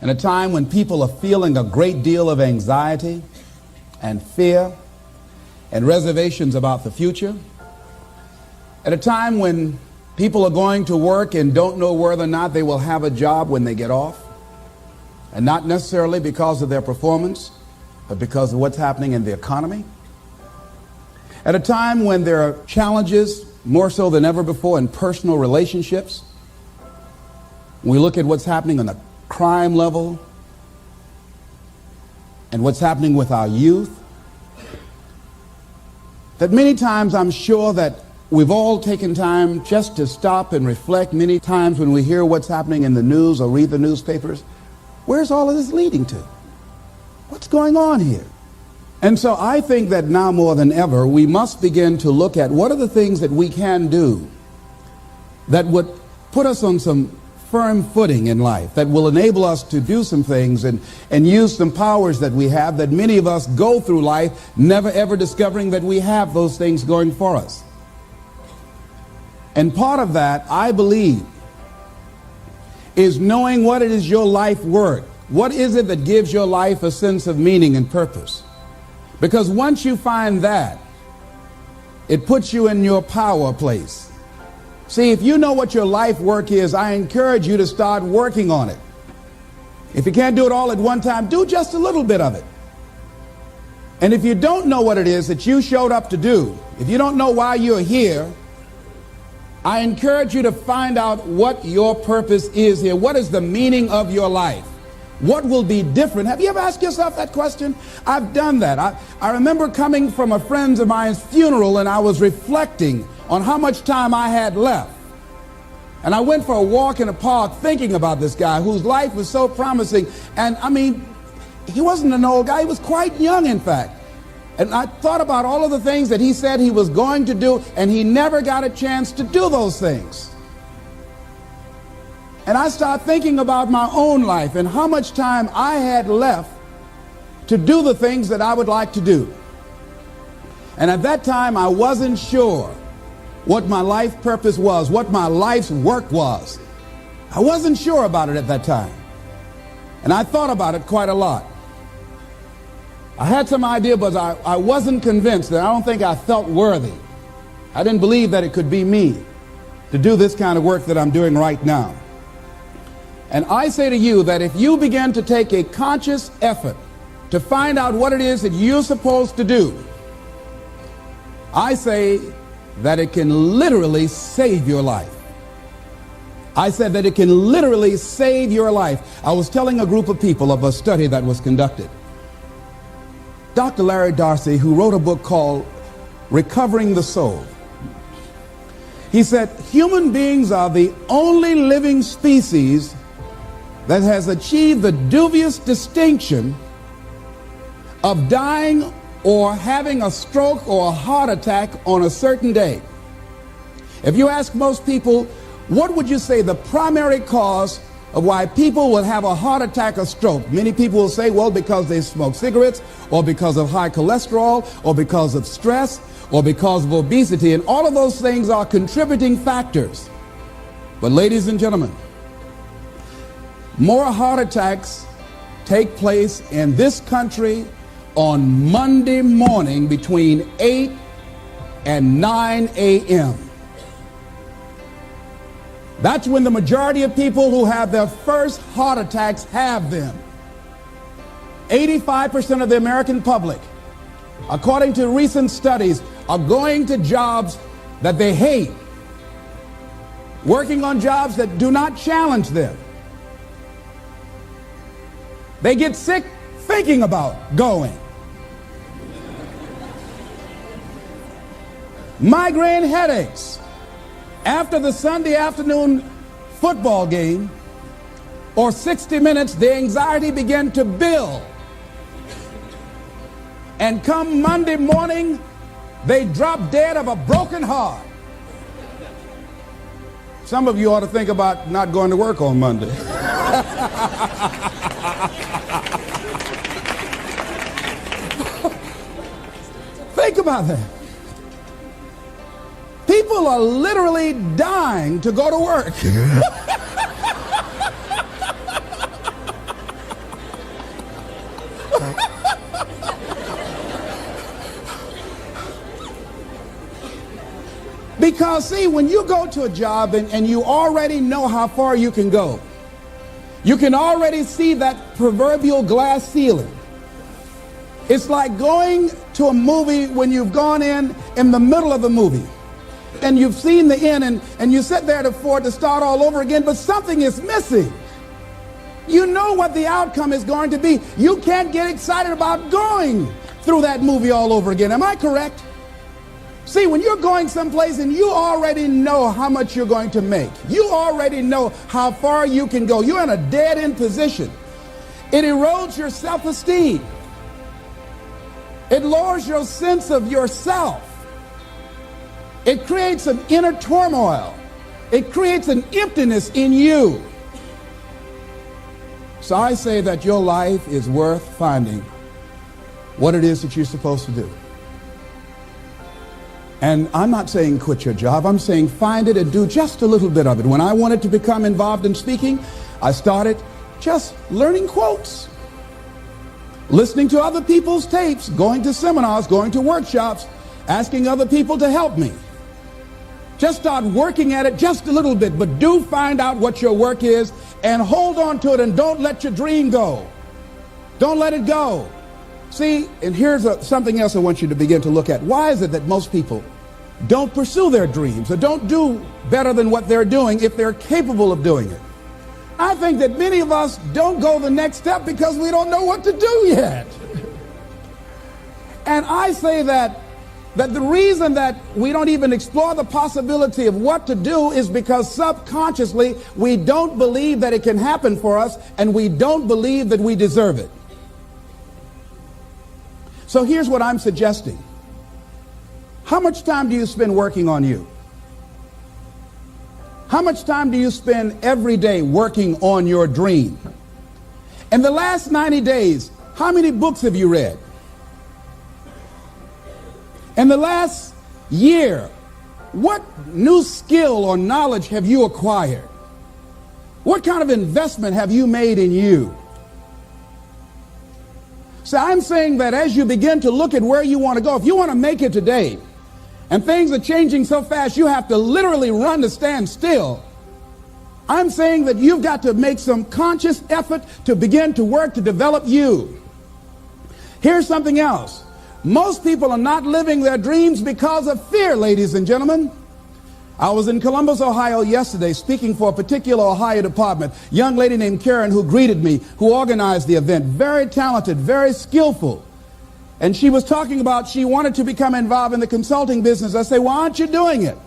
in a time when people are feeling a great deal of anxiety and fear and reservations about the future, at a time when people are going to work and don't know whether or not they will have a job when they get off, and not necessarily because of their performance, but because of what's happening in the economy. At a time when there are challenges, more so than ever before, in personal relationships. We look at what's happening on the crime level and what's happening with our youth. That many times I'm sure that we've all taken time just to stop and reflect. Many times when we hear what's happening in the news or read the newspapers, where's all of this leading to? What's going on here? And so I think that now more than ever, we must begin to look at what are the things that we can do that would put us on some firm footing in life, that will enable us to do some things and use some powers that we have, that many of us go through life never ever discovering that we have those things going for us. And part of that, I believe, is knowing what it is your life worth. What is it that gives your life a sense of meaning and purpose? Because once you find that, it puts you in your power place. See, if you know what your life work is, I encourage you to start working on it. If you can't do it all at one time, do just a little bit of it. And if you don't know what it is that you showed up to do, if you don't know why you're here, I encourage you to find out what your purpose is here. What is the meaning of your life? What will be different? Have you ever asked yourself that question? I've done that. I remember coming from a friend of mine's funeral, and I was reflecting on how much time I had left. And I went for a walk in a park thinking about this guy whose life was so promising. And I mean, he wasn't an old guy. He was quite young, in fact. And I thought about all of the things that he said he was going to do, and he never got a chance to do those things. And I started thinking about my own life and how much time I had left to do the things that I would like to do. And at that time, I wasn't sure what my life purpose was, what my life's work was. I wasn't sure about it at that time. And I thought about it quite a lot. I had some idea, but I wasn't convinced, and I don't think I felt worthy. I didn't believe that it could be me to do this kind of work that I'm doing right now. And I say to you that if you begin to take a conscious effort to find out what it is that you're supposed to do, I say that it can literally save your life. I said that it can literally save your life. I was telling a group of people of a study that was conducted. Dr. Larry Darcy, who wrote a book called Recovering the Soul, he said human beings are the only living species that has achieved the dubious distinction of dying or having a stroke or a heart attack on a certain day. If you ask most people, what would you say the primary cause of why people will have a heart attack or stroke? Many people will say, well, because they smoke cigarettes, or because of high cholesterol, or because of stress, or because of obesity, and all of those things are contributing factors. But ladies and gentlemen, more heart attacks take place in this country on Monday morning between 8 and 9 a.m. That's when the majority of people who have their first heart attacks have them. 85% of the American public, according to recent studies, are going to jobs that they hate, working on jobs that do not challenge them. They get sick thinking about going. Migraine headaches after the Sunday afternoon football game or 60 Minutes, the anxiety began to build. And come Monday morning, they drop dead of a broken heart. Some of you ought to think about not going to work on Monday. Think about that. People are literally dying to go to work. Because, see, when you go to a job and you already know how far you can go, you can already see that proverbial glass ceiling. It's like going to a movie when you've gone in the middle of the movie and you've seen the end and you sit there to start all over again, but something is missing. You know what the outcome is going to be. You can't get excited about going through that movie all over again. Am I correct? See, when you're going someplace and you already know how much you're going to make, you already know how far you can go, you're in a dead-end position. It erodes your self-esteem. It lowers your sense of yourself. It creates an inner turmoil. It creates an emptiness in you. So I say that your life is worth finding what it is that you're supposed to do. And I'm not saying quit your job. I'm saying find it and do just a little bit of it. When I wanted to become involved in speaking, I started just learning quotes, listening to other people's tapes, going to seminars, going to workshops, asking other people to help me. Just start working at it just a little bit, but do find out what your work is and hold on to it and don't let your dream go. Don't let it go. See, and here's something else I want you to begin to look at. Why is it that most people don't pursue their dreams or don't do better than what they're doing if they're capable of doing it? I think that many of us don't go the next step because we don't know what to do yet. And I say that the reason that we don't even explore the possibility of what to do is because subconsciously we don't believe that it can happen for us and we don't believe that we deserve it. So here's what I'm suggesting. How much time do you spend working on you? How much time do you spend every day working on your dream? In the last 90 days, how many books have you read? In the last year, what new skill or knowledge have you acquired? What kind of investment have you made in you? So I'm saying that as you begin to look at where you want to go, if you want to make it today, and things are changing so fast you have to literally run to stand still, I'm saying that you've got to make some conscious effort to begin to work to develop you. Here's something else. Most people are not living their dreams because of fear, ladies and gentlemen. I was in Columbus, Ohio yesterday speaking for a particular Ohio department. Young lady named Karen who greeted me, who organized the event. Very talented, very skillful. And she was talking about she wanted to become involved in the consulting business. I said, why aren't you doing it?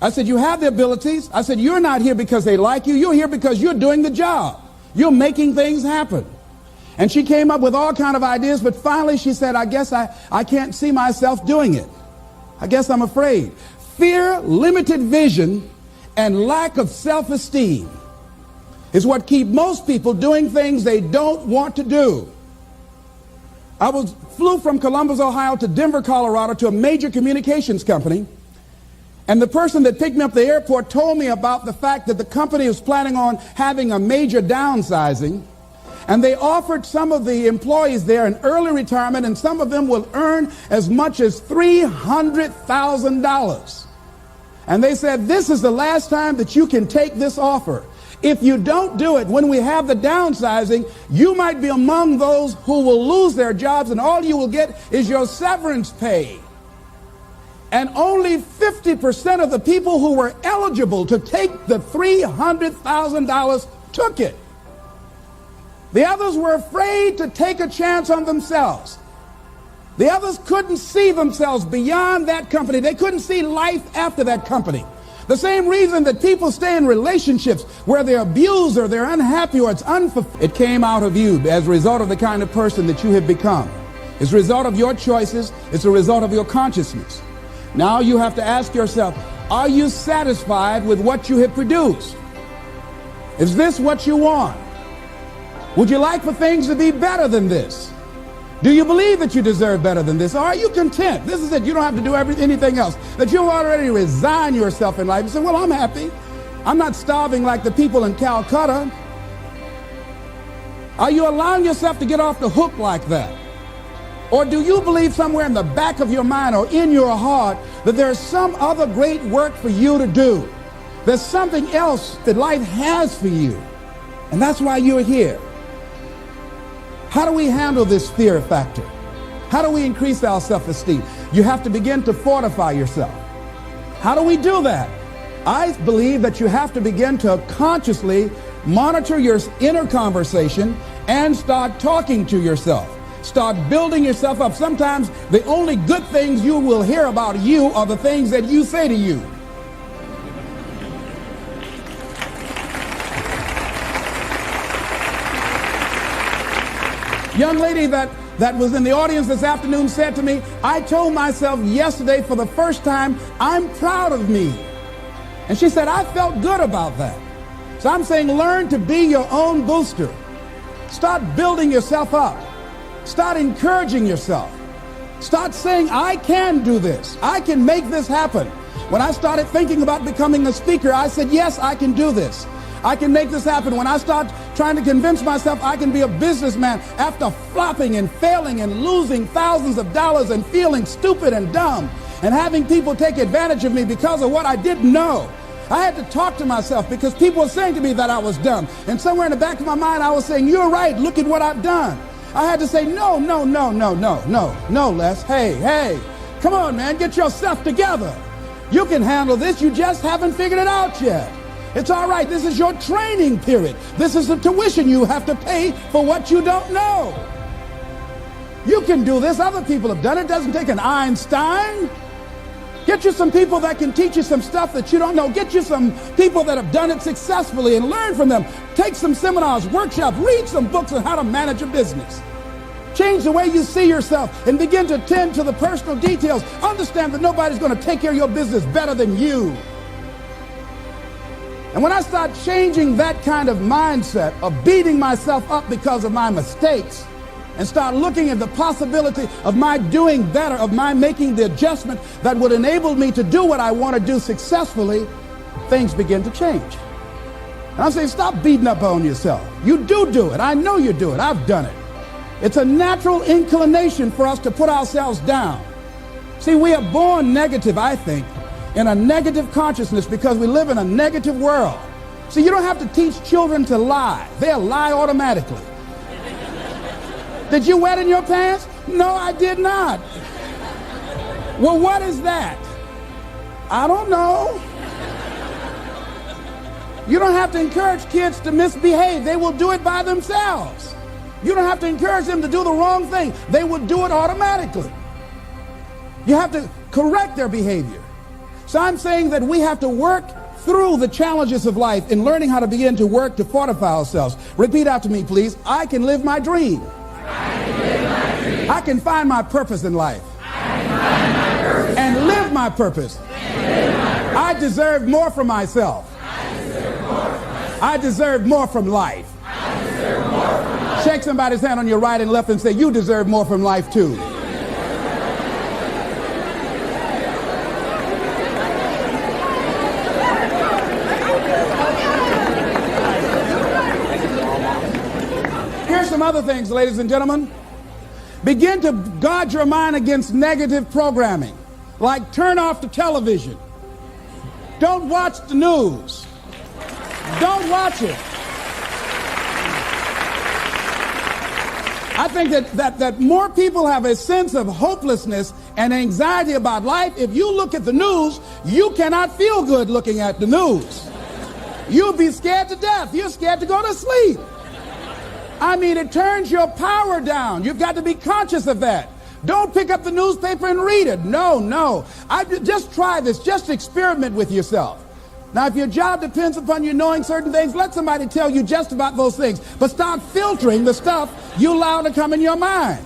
I said, you have the abilities. I said, you're not here because they like you. You're here because you're doing the job. You're making things happen. And she came up with all kind of ideas, but finally she said, I guess I can't see myself doing it. I guess I'm afraid. Fear, limited vision, and lack of self-esteem is what keep most people doing things they don't want to do. I flew from Columbus, Ohio to Denver, Colorado to a major communications company. And the person that picked me up at the airport told me about the fact that the company was planning on having a major downsizing. And they offered some of the employees there an early retirement, and some of them will earn as much as $300,000. And they said, this is the last time that you can take this offer. If you don't do it when we have the downsizing, you might be among those who will lose their jobs, and all you will get is your severance pay. And only 50% of the people who were eligible to take the $300,000 took it. The others were afraid to take a chance on themselves. The others couldn't see themselves beyond that company. They couldn't see life after that company. The same reason that people stay in relationships where they're abused or they're unhappy or it's unfulfilled. It came out of you as a result of the kind of person that you have become. It's a result of your choices. It's a result of your consciousness. Now you have to ask yourself, are you satisfied with what you have produced? Is this what you want? Would you like for things to be better than this? Do you believe that you deserve better than this? Or are you content? This is it. You don't have to do anything else. That you've already resigned yourself in life and say, well, I'm happy. I'm not starving like the people in Calcutta. Are you allowing yourself to get off the hook like that? Or do you believe somewhere in the back of your mind or in your heart that there's some other great work for you to do? There's something else that life has for you. And that's why you're here. How do we handle this fear factor? How do we increase our self-esteem? You have to begin to fortify yourself. How do we do that? I believe that you have to begin to consciously monitor your inner conversation and start talking to yourself. Start building yourself up. Sometimes the only good things you will hear about you are the things that you say to you. Young lady that was in the audience this afternoon said to me, I told myself yesterday for the first time, I'm proud of me. And she said, I felt good about that. So I'm saying learn to be your own booster. Start building yourself up. Start encouraging yourself. Start saying, I can do this. I can make this happen. When I started thinking about becoming a speaker, I said, yes, I can do this. I can make this happen. When I start trying to convince myself I can be a businessman after flopping and failing and losing thousands of dollars and feeling stupid and dumb and having people take advantage of me because of what I didn't know. I had to talk to myself because people were saying to me that I was dumb. And somewhere in the back of my mind, I was saying, you're right. Look at what I've done. I had to say, no, Les. Hey, come on, man. Get yourself together. You can handle this. You just haven't figured it out yet. It's all right. This is your training period. This is the tuition you have to pay for what you don't know. You can do this. Other people have done it. It doesn't take an Einstein. Get you some people that can teach you some stuff that you don't know. Get you some people that have done it successfully and learn from them. Take some seminars, workshops, read some books on how to manage a business. Change the way you see yourself and begin to tend to the personal details. Understand that nobody's going to take care of your business better than you. And when I start changing that kind of mindset of beating myself up because of my mistakes and start looking at the possibility of my doing better, of my making the adjustment that would enable me to do what I want to do successfully, things begin to change. And I'm saying, stop beating up on yourself. You do it. I know you do it. I've done it. It's a natural inclination for us to put ourselves down. See, we are born negative, I think, in a negative consciousness because we live in a negative world. See, you don't have to teach children to lie. They'll lie automatically. Did you wet in your pants? No, I did not. Well, what is that? I don't know. You don't have to encourage kids to misbehave. They will do it by themselves. You don't have to encourage them to do the wrong thing. They will do it automatically. You have to correct their behavior. So I'm saying that we have to work through the challenges of life in learning how to begin to work to fortify ourselves. Repeat after me, please. I can live my dream. I can find my purpose in life. And live my purpose. I deserve more from myself. I deserve more from life. Shake somebody's hand on your right and left and say, you deserve more from life too. Here's some other things, ladies and gentlemen. Begin to guard your mind against negative programming, like turn off the television. Don't watch the news. Don't watch it. I think that more people have a sense of hopelessness and anxiety about life. If you look at the news, you cannot feel good looking at the news. You'll be scared to death. You're scared to go to sleep. I mean, it turns your power down. You've got to be conscious of that. Don't pick up the newspaper and read it. No. Just try this. Just experiment with yourself. Now, if your job depends upon you knowing certain things, let somebody tell you just about those things. But start filtering the stuff you allow to come in your mind.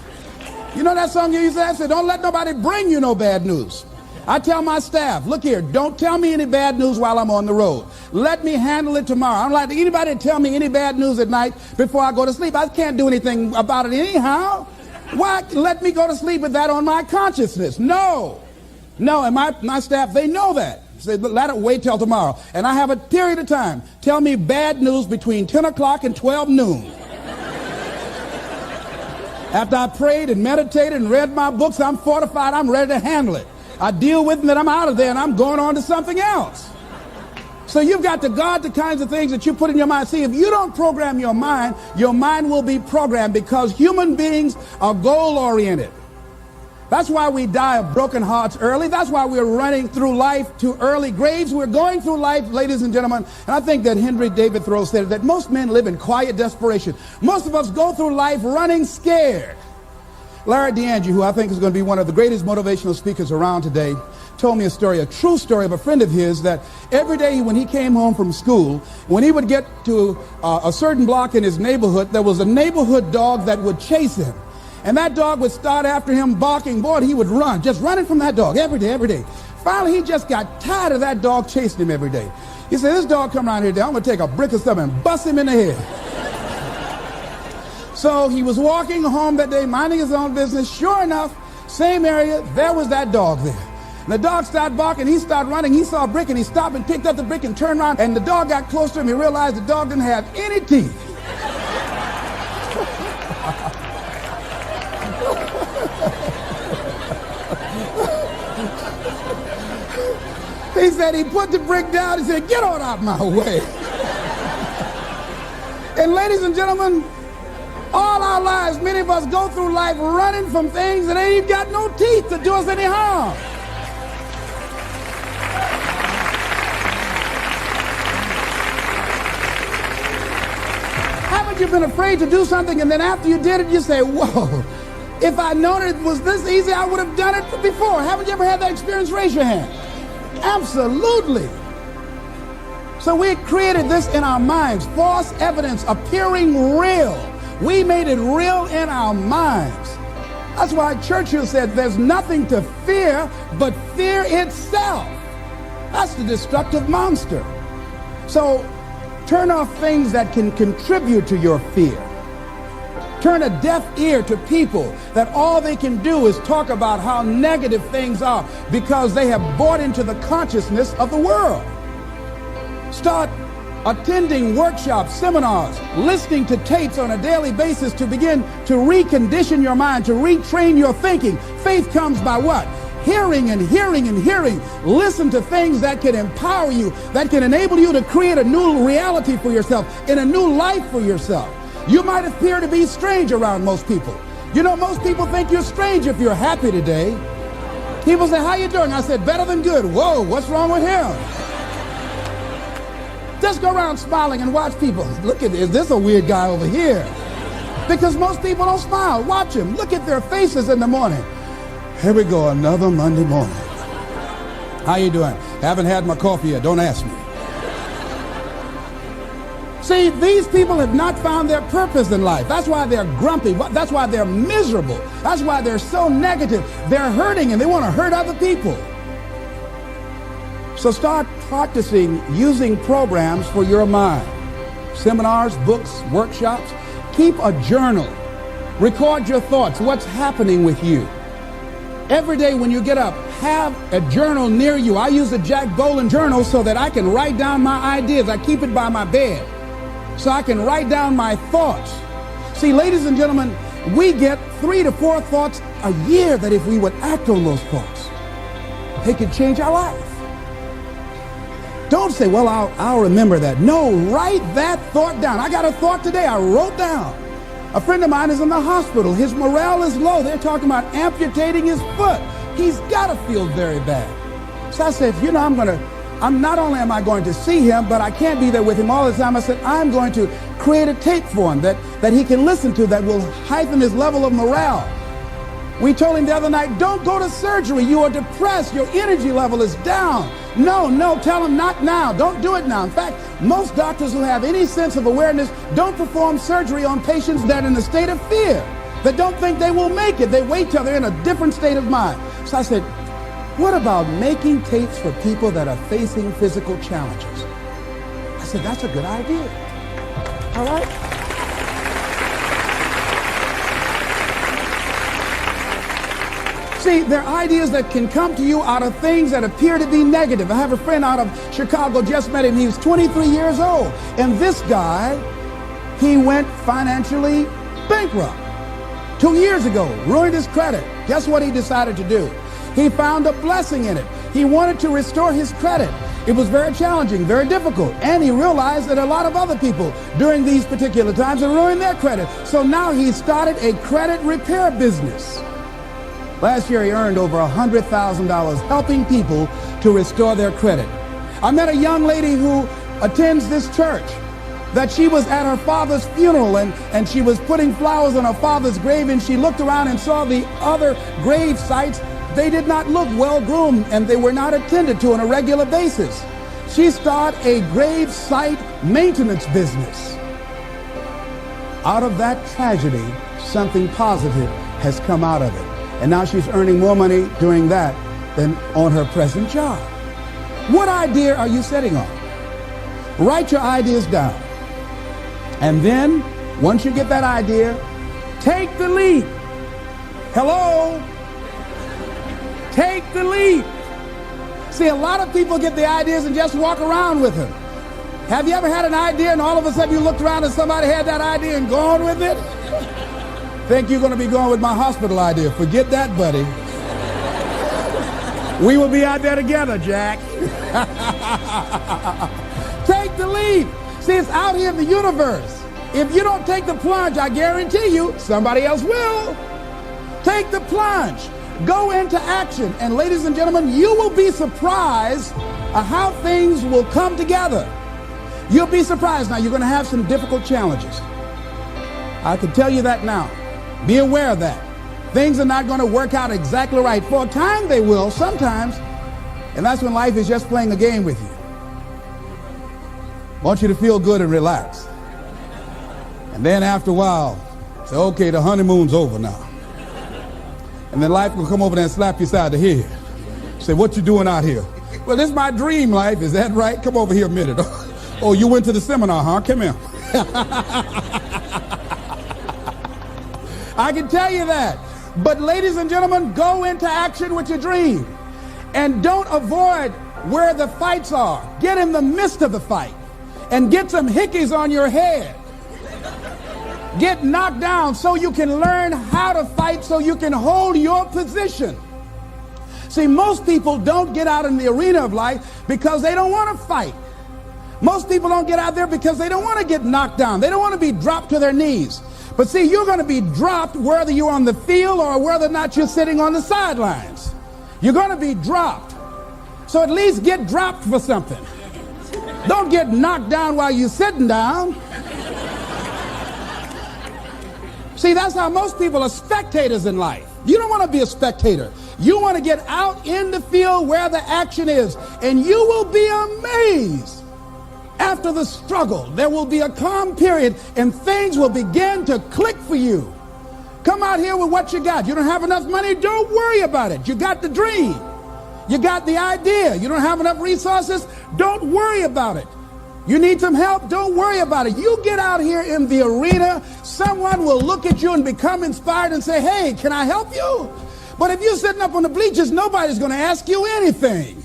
You know that song you used to say, don't let nobody bring you no bad news. I tell my staff, look here, don't tell me any bad news while I'm on the road. Let me handle it tomorrow. I don't like anybody to tell me any bad news at night before I go to sleep. I can't do anything about it anyhow. Why let me go to sleep with that on my consciousness? No, and my staff, they know that. Say, let it wait till tomorrow. And I have a period of time. Tell me bad news between 10 o'clock and 12 noon. After I prayed and meditated and read my books, I'm fortified, I'm ready to handle it. I deal with it, and then I'm out of there, and I'm going on to something else. So you've got to guard the kinds of things that you put in your mind. See, if you don't program your mind will be programmed, because human beings are goal-oriented. That's why we die of broken hearts early. That's why we're running through life to early graves. We're going through life, ladies and gentlemen. And I think that Henry David Thoreau said that most men live in quiet desperation. Most of us go through life running scared. Larry DeAndre, who I think is going to be one of the greatest motivational speakers around today, told me a true story of a friend of his, that every day when he came home from school, when he would get to a certain block in his neighborhood, there was a neighborhood dog that would chase him. And that dog would start after him barking. Boy, he would run, just running from that dog every day. Finally, he just got tired of that dog chasing him every day. He said, this dog come around here today, I'm going to take a brick or something and bust him in the head. So he was walking home that day, minding his own business. Sure enough, same area, there was that dog there. And the dog started barking, he started running, he saw a brick, and he stopped and picked up the brick and turned around, and the dog got close to him. He realized the dog didn't have any teeth. He said he put the brick down and said, get on out my way. And ladies and gentlemen, all our lives, many of us go through life running from things that ain't got no teeth to do us any harm. Haven't you been afraid to do something, and then after you did it, you say, whoa, if I'd known it was this easy, I would have done it before. Haven't you ever had that experience? Raise your hand. Absolutely. So we created this in our minds, false evidence appearing real. We made it real in our minds. That's why Churchill said there's nothing to fear but fear itself. That's the destructive monster. So turn off things that can contribute to your fear. Turn a deaf ear to people that all they can do is talk about how negative things are, because they have bought into the consciousness of the world. Start attending workshops, seminars, listening to tapes on a daily basis to begin to recondition your mind, to retrain your thinking. Faith comes by what? Hearing and hearing and hearing. Listen to things that can empower you, that can enable you to create a new reality for yourself, and a new life for yourself. You might appear to be strange around most people. You know, most people think you're strange if you're happy today. People say, how you doing? I said, better than good. Whoa, what's wrong with him? Just go around smiling and watch people. Look at this. Is this a weird guy over here? Because most people don't smile. Watch them. Look at their faces in the morning. Here we go, another Monday morning. How you doing? Haven't had my coffee yet. Don't ask me. See, these people have not found their purpose in life. That's why they're grumpy. That's why they're miserable. That's why they're so negative. They're hurting, and they want to hurt other people. So start practicing using programs for your mind. Seminars, books, workshops. Keep a journal. Record your thoughts, what's happening with you. Every day when you get up, have a journal near you. I use a Jack Boland journal so that I can write down my ideas. I keep it by my bed so I can write down my thoughts. See, ladies and gentlemen, we get 3 to 4 thoughts a year that if we would act on those thoughts, they could change our life. Don't say, well, I'll remember that. No, write that thought down. I got a thought today I wrote down. A friend of mine is in the hospital. His morale is low. They're talking about amputating his foot. He's got to feel very bad. So I said, you know, not only am I going to see him, but I can't be there with him all the time. I said, I'm going to create a tape for him that he can listen to that will heighten his level of morale. We told him the other night, don't go to surgery. You are depressed. Your energy level is down. No, tell him not now. Don't do it now. In fact, most doctors who have any sense of awareness don't perform surgery on patients that are in a state of fear, that don't think they will make it. They wait till they're in a different state of mind. So I said, what about making tapes for people that are facing physical challenges? I said, that's a good idea. All right? See, there are ideas that can come to you out of things that appear to be negative. I have a friend out of Chicago, just met him. He was 23 years old. And this guy, he went financially bankrupt. 2 years ago, ruined his credit. Guess what he decided to do? He found a blessing in it. He wanted to restore his credit. It was very challenging, very difficult. And he realized that a lot of other people during these particular times had ruined their credit. So now he started a credit repair business. Last year he earned over $100,000 helping people to restore their credit. I met a young lady who attends this church, that she was at her father's funeral and she was putting flowers on her father's grave, and she looked around and saw the other grave sites. They did not look well groomed and they were not attended to on a regular basis. She started a grave site maintenance business. Out of that tragedy, something positive has come out of it. And now she's earning more money doing that than on her present job. What idea are you sitting on? Write your ideas down. And then, once you get that idea, take the leap. Hello? Take the leap. See, a lot of people get the ideas and just walk around with them. Have you ever had an idea and all of a sudden you looked around and somebody had that idea and gone with it? Think you're going to be going with my hospital idea. Forget that, buddy. We will be out there together, Jack. Take the leap. See, it's out here in the universe. If you don't take the plunge, I guarantee you, somebody else will. Take the plunge. Go into action. And ladies and gentlemen, you will be surprised at how things will come together. You'll be surprised. Now, you're going to have some difficult challenges. I can tell you that now. Be aware of that. Things are not going to work out exactly right. For a time they will, sometimes. And that's when life is just playing a game with you. I want you to feel good and relax. And then after a while, say, okay, the honeymoon's over now. And then life will come over there and slap you side the head. Say, what you doing out here? Well, this is my dream life. Is that right? Come over here a minute. Oh, you went to the seminar, huh? Come here. I can tell you that. But ladies and gentlemen, go into action with your dream. And don't avoid where the fights are. Get in the midst of the fight. And get some hickeys on your head. Get knocked down so you can learn how to fight, so you can hold your position. See, most people don't get out in the arena of life because they don't want to fight. Most people don't get out there because they don't want to get knocked down. They don't want to be dropped to their knees. But see, you're going to be dropped whether you're on the field or whether or not you're sitting on the sidelines. You're going to be dropped. So at least get dropped for something. Don't get knocked down while you're sitting down. See, that's how most people are spectators in life. You don't want to be a spectator. You want to get out in the field where the action is, and you will be amazed. After the struggle, there will be a calm period, and things will begin to click for you. Come out here with what you got. You don't have enough money? Don't worry about it. You got the dream. You got the idea. You don't have enough resources? Don't worry about it. You need some help? Don't worry about it. You get out here in the arena, someone will look at you and become inspired and say, hey, can I help you? But if you're sitting up on the bleachers, nobody's going to ask you anything.